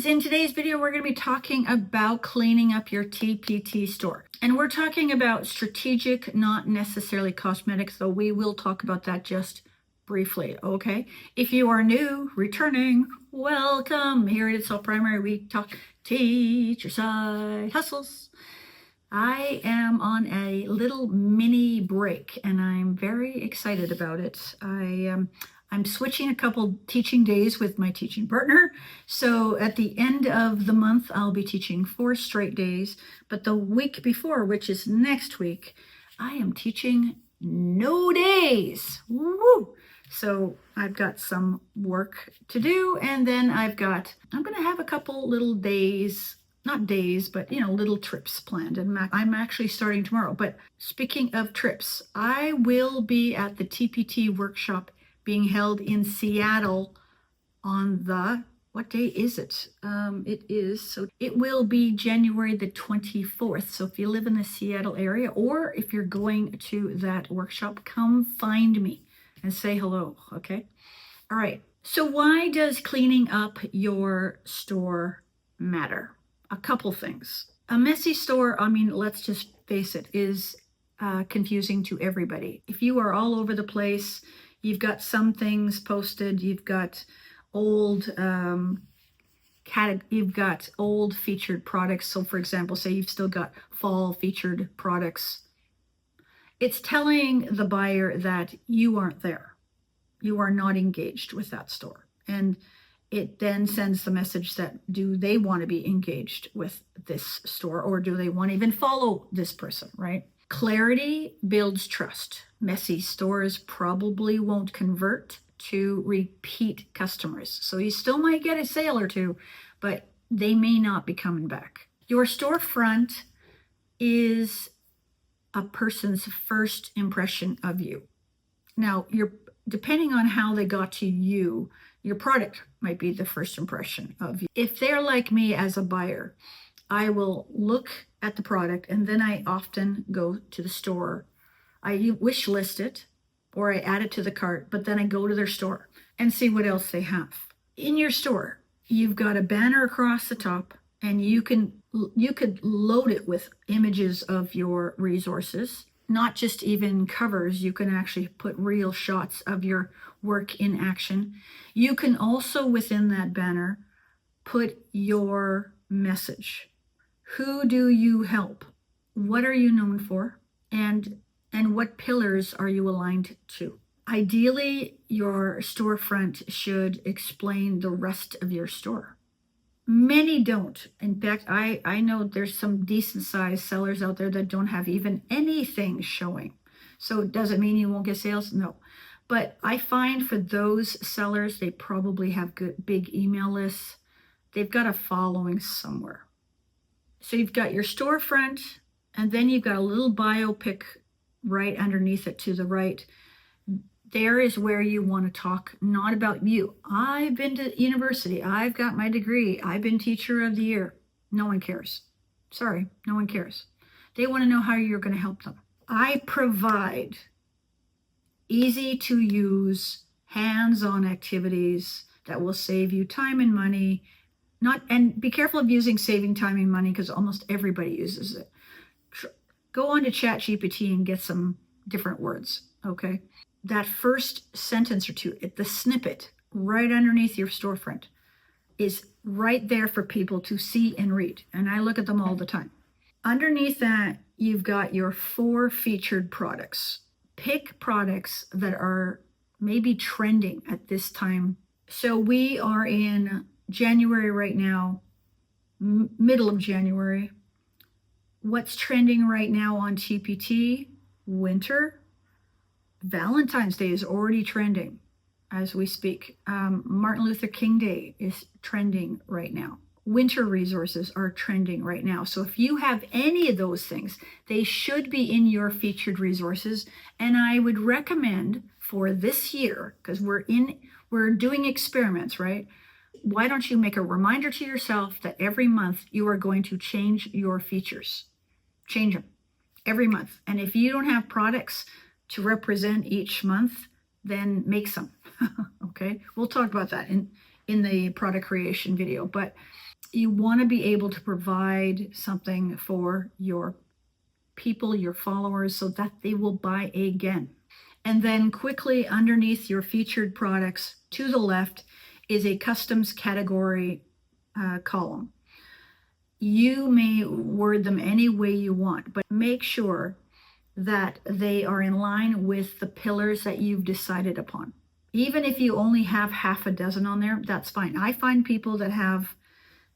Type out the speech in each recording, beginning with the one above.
friends, in today's video, we're going to be talking about cleaning up your TPT store. And we're talking about strategic, not necessarily cosmetics, though we will talk about that just briefly, okay? If you are new, returning, welcome. Here at It's All Primary, we talk teacher side hustles. I am on a little mini break and I'm very excited about it. I'm switching a couple teaching days with my teaching partner. So at the end of the month, I'll be teaching 4 straight days. But the week before, which is next week, I am teaching no days. Woo! So I've got some work to do. And then I'm going to have a couple little days, not days, but little trips planned. And I'm actually starting tomorrow. But speaking of trips, I will be at the TPT workshop being held in Seattle on what day is it? It will be January the 24th. So if you live in the Seattle area, or if you're going to that workshop, come find me and say hello, okay? All right, so why does cleaning up your store matter? A couple things. A messy store, let's just face it, is confusing to everybody. If you are all over the place, you've got some things posted, you've got old featured products. So for example, say you've still got fall featured products. It's telling the buyer that you aren't there. You are not engaged with that store. And it then sends the message that do they want to be engaged with this store, or do they want to even follow this person, right? Clarity builds trust. Messy stores probably won't convert to repeat customers. So you still might get a sale or two, but they may not be coming back. Your storefront is a person's first impression of you. Now, depending on how they got to you, your product might be the first impression of you. If they're like me as a buyer, I will look at the product and then I often go to the store. I wish list it or I add it to the cart, but then I go to their store and see what else they have. In your store, you've got a banner across the top and you could load it with images of your resources, not just even covers. You can actually put real shots of your work in action. You can also, within that banner, put your message. Who do you help? What are you known for? And what pillars are you aligned to? Ideally, your storefront should explain the rest of your store. Many don't. In fact, I know there's some decent sized sellers out there that don't have even anything showing. So does it mean you won't get sales? No. But I find for those sellers, they probably have good big email lists. They've got a following somewhere. So you've got your storefront, and then you've got a little bio pic right underneath it to the right. There is where you want to talk, not about you. I've been to university. I've got my degree. I've been teacher of the year. No one cares. Sorry, no one cares. They want to know how you're going to help them. I provide easy to use, hands-on activities that will save you time and money. And be careful of using saving time and money because almost everybody uses it. Go on to ChatGPT and get some different words, okay? That first sentence or two, the snippet right underneath your storefront is right there for people to see and read. And I look at them all the time. Underneath that, you've got your 4 featured products. Pick products that are maybe trending at this time. So we are in January right now, middle of January. What's trending right now on TPT? Winter. Valentine's Day is already trending as we speak. Martin Luther King Day is trending right now. Winter resources are trending right now. So if you have any of those things, they should be in your featured resources. And I would recommend for this year, because we're doing experiments, right? Why don't you make a reminder to yourself that every month you are going to change your features? Change them every month. And if you don't have products to represent each month, then make some. Okay, we'll talk about that in the product creation video, but you want to be able to provide something for your people, your followers, so that they will buy again. And then quickly underneath your featured products to the left is a customs category column. You may word them any way you want, but make sure that they are in line with the pillars that you've decided upon. Even if you only have half a dozen on there, that's fine. I find people that have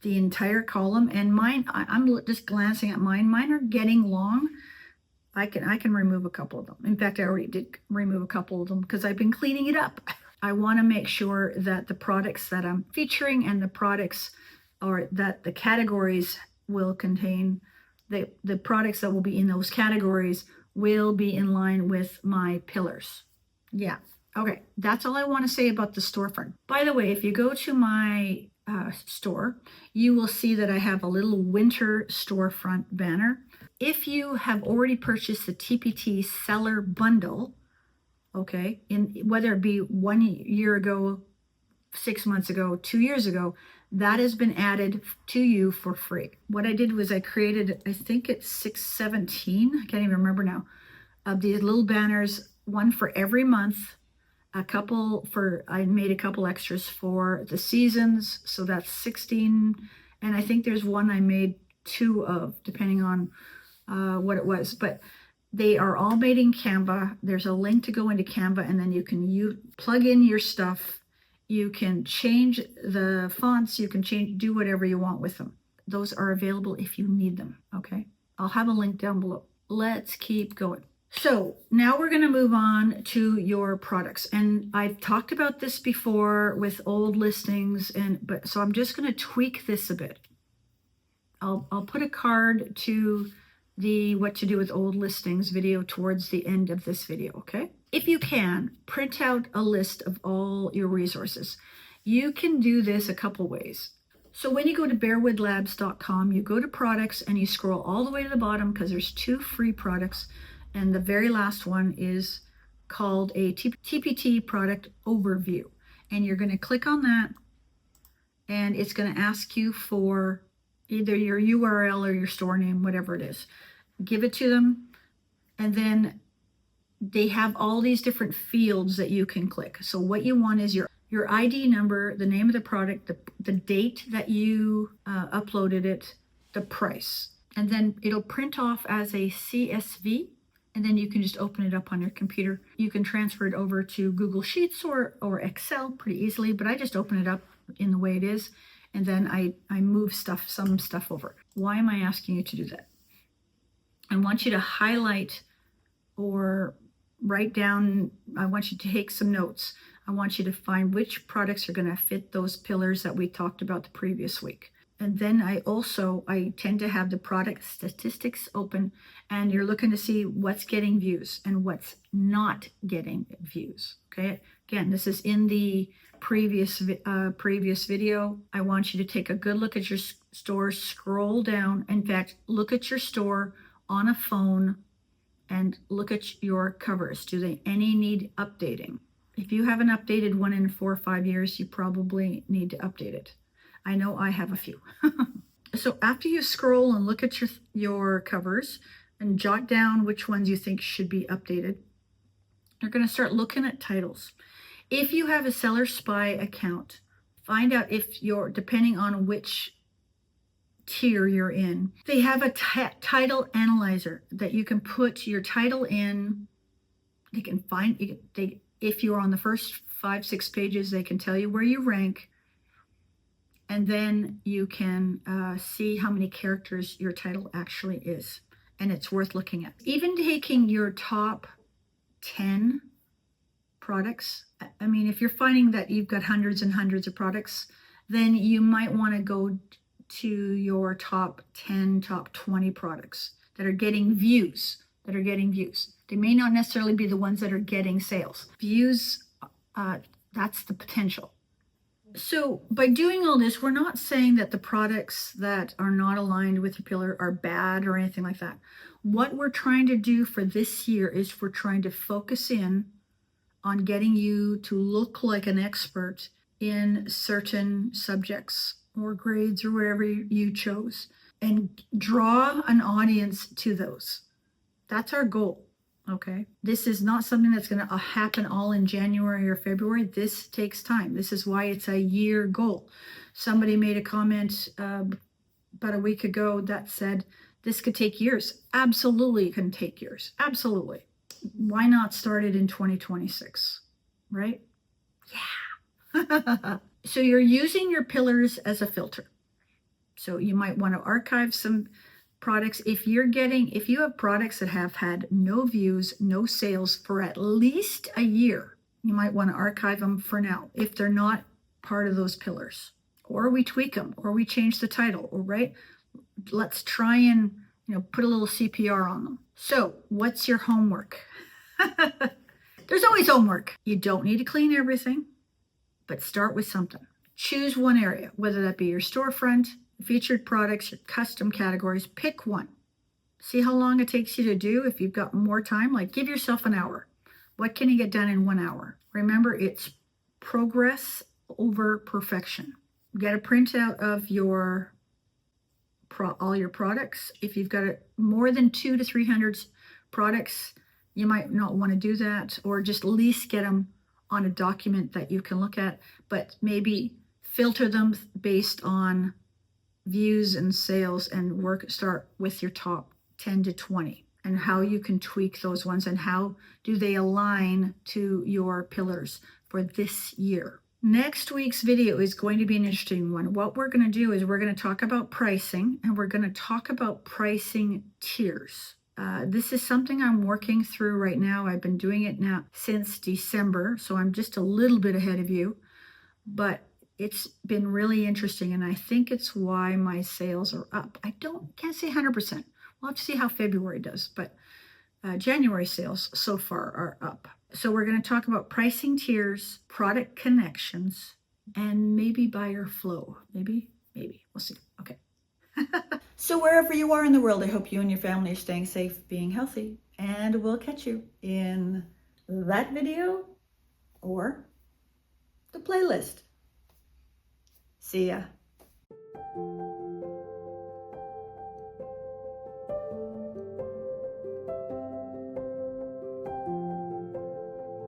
the entire column, and mine, I'm just glancing at mine. Mine are getting long. I can remove a couple of them. In fact, I already did remove a couple of them because I've been cleaning it up. I want to make sure that the products that I'm featuring and the products, or that the categories will contain, the products that will be in those categories will be in line with my pillars. Yeah. Okay. That's all I want to say about the storefront. By the way, if you go to my store, you will see that I have a little winter storefront banner. If you have already purchased the TPT seller bundle, okay, in whether it be 1 year ago, 6 months ago, 2 years ago, that has been added to you for free. What I did was I created, I think it's 617, I can't even remember now, of these little banners, one for every month, I made a couple extras for the seasons, so that's 16, and I think there's one I made 2 of, depending on what it was, but they are all made in Canva. There's a link to go into Canva, and then you can plug in your stuff. You can change the fonts. You can do whatever you want with them. Those are available if you need them, okay? I'll have a link down below. Let's keep going. So now we're going to move on to your products. And I've talked about this before with old listings, so I'm just going to tweak this a bit. I'll put a card to the what to do with old listings video towards the end of this video, okay? If you can, print out a list of all your resources. You can do this a couple ways. So when you go to bearwoodlabs.com, you go to products and you scroll all the way to the bottom because there's 2 free products. And the very last one is called a TPT product overview. And you're going to click on that, and it's going to ask you for either your URL or your store name, whatever it is. Give it to them, and then they have all these different fields that you can click. So what you want is your ID number, the name of the product, the date that you uploaded it, the price. And then it'll print off as a CSV, and then you can just open it up on your computer. You can transfer it over to Google Sheets or Excel pretty easily, but I just open it up in the way it is, and then I move some stuff over. Why am I asking you to do that? I want you to highlight or write down, I want you to take some notes. I want you to find which products are going to fit those pillars that we talked about the previous week. And then I tend to have the product statistics open, and you're looking to see what's getting views and what's not getting views. Okay. Again, this is in the previous video. I want you to take a good look at your store, scroll down. In fact, look at your store on a phone and look at your covers. Do any need updating? If you haven't updated one in 4 or 5 years, you probably need to update it. I know I have a few. So after you scroll and look at your covers and jot down which ones you think should be updated, you're going to start looking at titles. If you have a Seller Spy account, find out if depending on which tier you're in, they have a title analyzer that you can put your title in. They can if you're on the first 5-6 pages, they can tell you where you rank. And then you can see how many characters your title actually is. And it's worth looking at. Even taking your top 10 products, I mean, if you're finding that you've got hundreds and hundreds of products, then you might want to go to your top 10, top 20 products that are getting views. They may not necessarily be the ones that are getting sales. Views, that's the potential. So by doing all this, we're not saying that the products that are not aligned with your pillar are bad or anything like that. What we're trying to do for this year is we're trying to focus in on getting you to look like an expert in certain subjects or grades or whatever you chose, and draw an audience to those. That's our goal. Okay. This is not something that's going to happen all in January or February. This takes time. This is why it's a year goal. Somebody made a comment about a week ago that said this could take years. Absolutely, it can take years. Absolutely. Why not start it in 2026? Right? Yeah. So you're using your pillars as a filter. So you might want to archive some products. If you have products that have had no views, no sales for at least a year, you might want to archive them for now if they're not part of those pillars. Or we tweak them, or we change the title, or right? Let's try and put a little CPR on them. So what's your homework? There's always homework. You don't need to clean everything, but start with something. Choose one area, whether that be your storefront, featured products, your custom categories. Pick one. See how long it takes you to do. If you've got more time, like give yourself an hour. What can you get done in 1 hour? Remember, it's progress over perfection. Get a printout of all your products. If you've got more than 200 to 300 products, you might not want to do that, or just at least get them on a document that you can look at, but maybe filter them based on views and sales, and start with your top 10 to 20 and how you can tweak those ones and how do they align to your pillars for this year. Next week's video is going to be an interesting one. What we're going to do is we're going to talk about pricing, and we're going to talk about pricing tiers. This is something I'm working through right now. I've been doing it now since December, so I'm just a little bit ahead of you, but it's been really interesting, and I think it's why my sales are up. Can't say 100%. We'll have to see how February does, but January sales so far are up. So we're going to talk about pricing tiers, product connections, and maybe buyer flow. Maybe. We'll see. Okay. So wherever you are in the world, I hope you and your family are staying safe, being healthy, and we'll catch you in that video or the playlist. See ya.